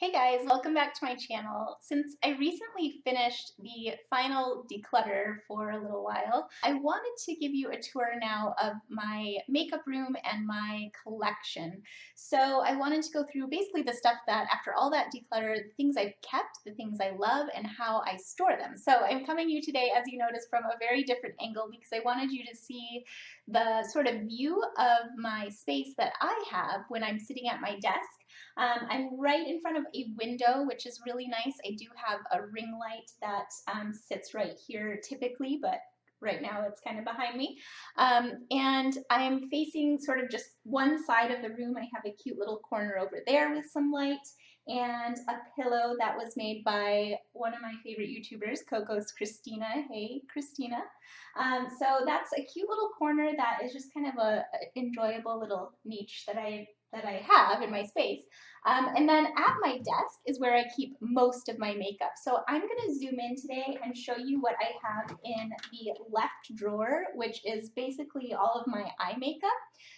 Hey guys, welcome back to my channel. Since I recently finished the final declutter for a little while, I wanted to give you a tour now of my makeup room and my collection. So I wanted to go through basically the stuff that after all that declutter, the things I've kept, the things I love, and how I store them. So I'm coming to you today, as you noticed, from a very different angle because I wanted you to see the sort of view of my space that I have when I'm sitting at my desk. I'm right in front of a window, which is really nice. I do have a ring light that sits right here typically, but right now it's kind of behind me. And I'm facing sort of just one side of the room. I have a cute little corner over there with some light and a pillow that was made by one of my favorite YouTubers, Coco's Christina. Hey, Christina. So that's a cute little corner that is just kind of a enjoyable little niche that I have in my space. And then at my desk is where I keep most of my makeup. So I'm going to zoom in today and show you what I have in the left drawer, which is basically all of my eye makeup.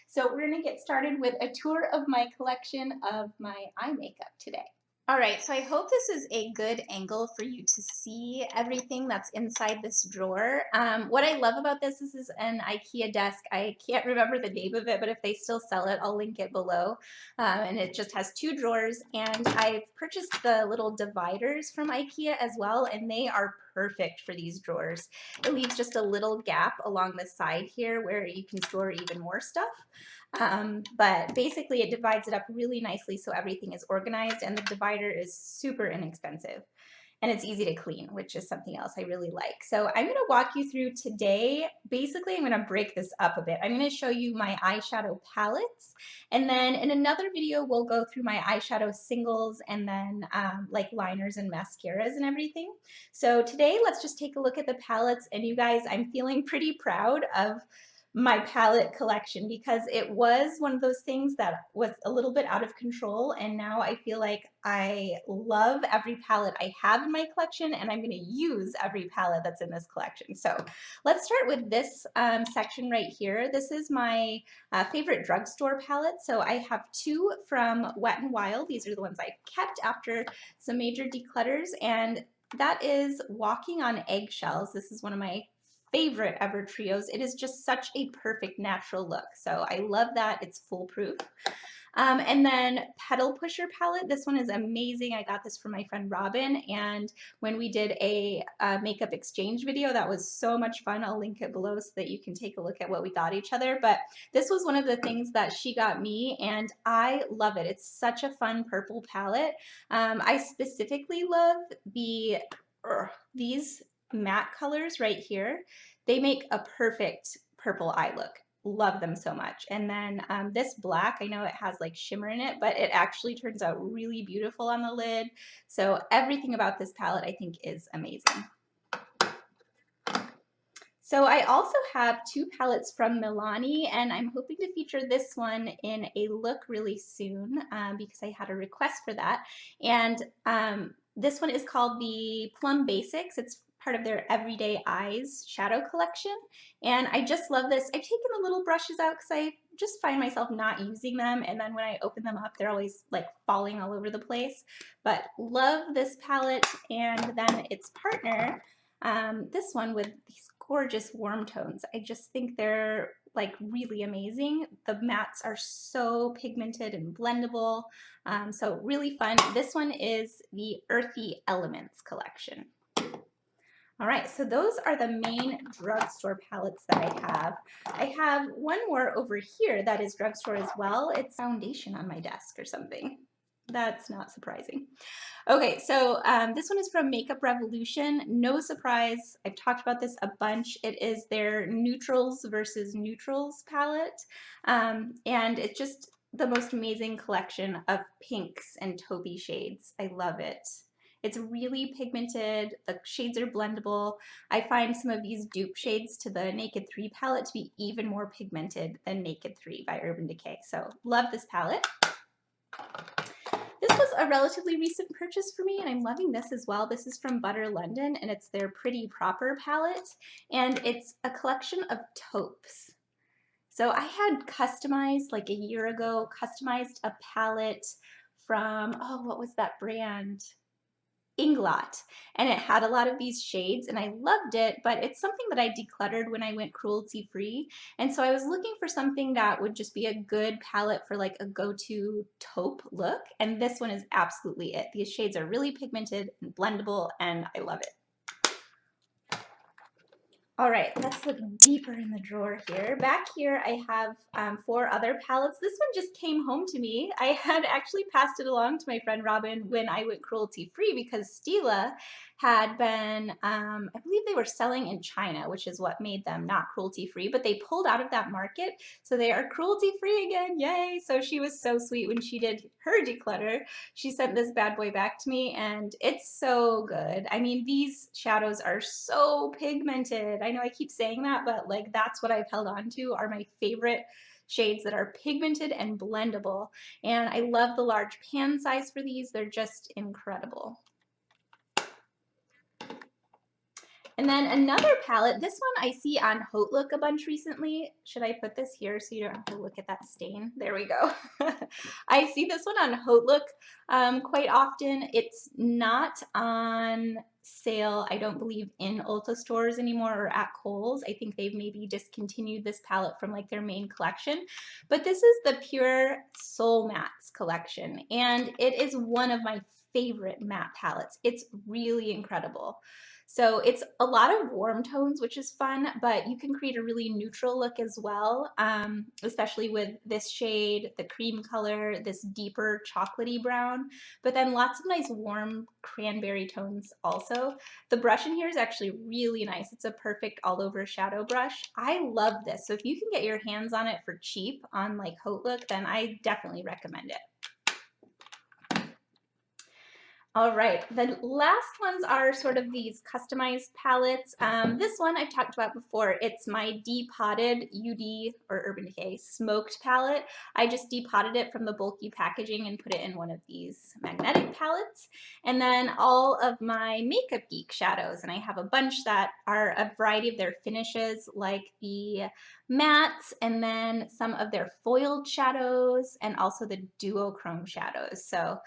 So we're going to get started with a tour of my collection of my eye makeup today. All right, so I hope this is a good angle for you to see everything that's inside this drawer. What I love about this is an IKEA desk. I can't remember the name of it, but if they still sell it, I'll link it below. And it just has two drawers, and I've purchased the little dividers from IKEA as well, and they are perfect for these drawers. It leaves just a little gap along the side here where you can store even more stuff. But basically it divides it up really nicely so everything is organized, and the divider is super inexpensive and it's easy to clean, which is something else I really like. So I'm going to walk you through today. Basically, I'm going to break this up a bit. I'm going to show you my eyeshadow palettes, and then in another video we'll go through my eyeshadow singles and then like liners and mascaras and everything. So today let's just take a look at the palettes, and you guys, I'm feeling pretty proud of my palette collection because it was one of those things that was a little bit out of control, and now I feel like I love every palette I have in my collection, and I'm going to use every palette that's in this collection. So let's start with this section right here. This is my favorite drugstore palette. So I have two from Wet n Wild. These are the ones I kept after some major declutters, and that is Walking on Eggshells. This is one of my favorite ever trios. It is just such a perfect natural look. So I love that. It's foolproof. And then Petal Pusher palette. This one is amazing. I got this from my friend Robin, and when we did a makeup exchange video, that was so much fun. I'll link it below so that you can take a look at what we got each other. But this was one of the things that she got me, and I love it. It's such a fun purple palette. I specifically love these matte colors right here. They make a perfect purple eye look. Love them so much. And then this black, I know it has like shimmer in it, but it actually turns out really beautiful on the lid. So everything about this palette I think is amazing. So I also have two palettes from Milani, and I'm hoping to feature this one in a look really soon because I had a request for that. And this one is called the Plum Basics. It's part of their Everyday Eyes shadow collection. And I just love this. I've taken the little brushes out because I just find myself not using them. And then when I open them up, they're always like falling all over the place. But love this palette, and then its partner, this one with these gorgeous warm tones. I just think they're like really amazing. The mattes are so pigmented and blendable, so really fun. This one is the Earthy Elements collection. All right, so those are the main drugstore palettes that I have. I have one more over here that is drugstore as well. It's foundation on my desk or something. That's not surprising. Okay, so this one is from Makeup Revolution. No surprise, I've talked about this a bunch. It is their neutrals versus neutrals palette, and it's just the most amazing collection of pinks and taupey shades. I love it. It's really pigmented, the shades are blendable. I find some of these dupe shades to the Naked 3 palette to be even more pigmented than Naked 3 by Urban Decay, so love this palette. This was a relatively recent purchase for me, and I'm loving this as well. This is from Butter London, and it's their Pretty Proper palette, and it's a collection of taupes. So I had customized, like a year ago, customized a palette from, oh, what was that brand? Inglot, and it had a lot of these shades and I loved it, but it's something that I decluttered when I went cruelty free, and so I was looking for something that would just be a good palette for like a go-to taupe look, and this one is absolutely it. These shades are really pigmented and blendable and I love it. All right, let's look deeper in the drawer here. Back here I have 4 other palettes. This one just came home to me. I had actually passed it along to my friend Robin when I went cruelty free because Stila had been, I believe they were selling in China, which is what made them not cruelty free, but they pulled out of that market. So they are cruelty free again, yay. So she was so sweet when she did her declutter. She sent this bad boy back to me and it's so good. I mean, these shadows are so pigmented. I know I keep saying that, but like that's what I've held on to are my favorite shades that are pigmented and blendable. And I love the large pan size for these. They're just incredible. And then another palette, this one I see on Haute Look a bunch recently. Should I put this here so you don't have to look at that stain? There we go. I see this one on Haute Look quite often. It's not on sale, I don't believe, in Ulta stores anymore or at Kohl's. I think they've maybe discontinued this palette from like their main collection. But this is the Pure Soul Mattes collection, and it is one of my favorite matte palettes. It's really incredible. So it's a lot of warm tones, which is fun, but you can create a really neutral look as well, especially with this shade, the cream color, this deeper chocolatey brown, but then lots of nice warm cranberry tones also. The brush in here is actually really nice. It's a perfect all-over shadow brush. I love this. So if you can get your hands on it for cheap on like Haute Look, then I definitely recommend it. All right, the last ones are sort of these customized palettes. This one I've talked about before. It's my depotted UD or Urban Decay smoked palette. I just depotted it from the bulky packaging and put it in one of these magnetic palettes. And then all of my Makeup Geek shadows, and I have a bunch that are a variety of their finishes, like the mattes, and then some of their foiled shadows, and also the duochrome shadows. So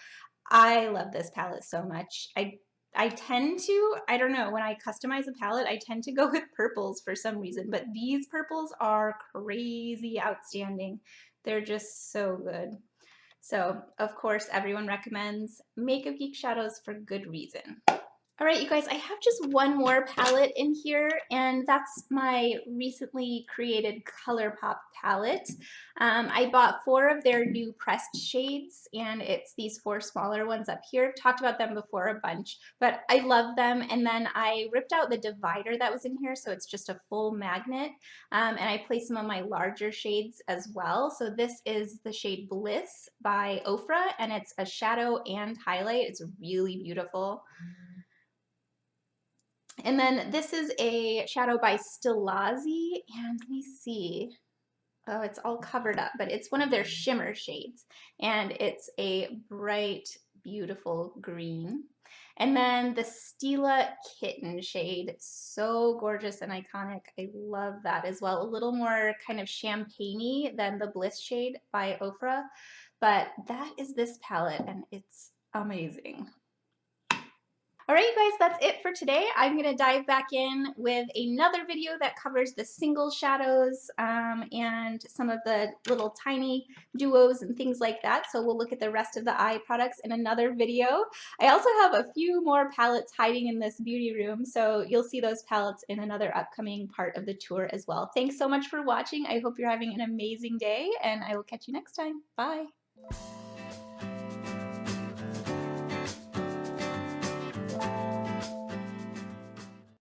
I love this palette so much. I tend to, I don't know, when I customize a palette, I tend to go with purples for some reason, but these purples are crazy outstanding. They're just so good. So, of course, everyone recommends Makeup Geek shadows for good reason. All right, you guys, I have just one more palette in here, and that's my recently created ColourPop palette. I bought 4 of their new pressed shades, and it's these 4 smaller ones up here. I've talked about them before a bunch, but I love them. And then I ripped out the divider that was in here, so it's just a full magnet, and I placed some of my larger shades as well. So this is the shade Bliss by Ofra, and it's a shadow and highlight. It's really beautiful. And then this is a shadow by Stilazzi, and let me see. Oh, it's all covered up, but it's one of their shimmer shades, and it's a bright, beautiful green. And then the Stila Kitten shade, so gorgeous and iconic. I love that as well. A little more kind of champagne-y than the Bliss shade by Ofra, but that is this palette, and it's amazing. All right, you guys, that's it for today. I'm going to dive back in with another video that covers the single shadows and some of the little tiny duos and things like that. So we'll look at the rest of the eye products in another video. I also have a few more palettes hiding in this beauty room, so you'll see those palettes in another upcoming part of the tour as well. Thanks so much for watching. I hope you're having an amazing day, and I will catch you next time. Bye.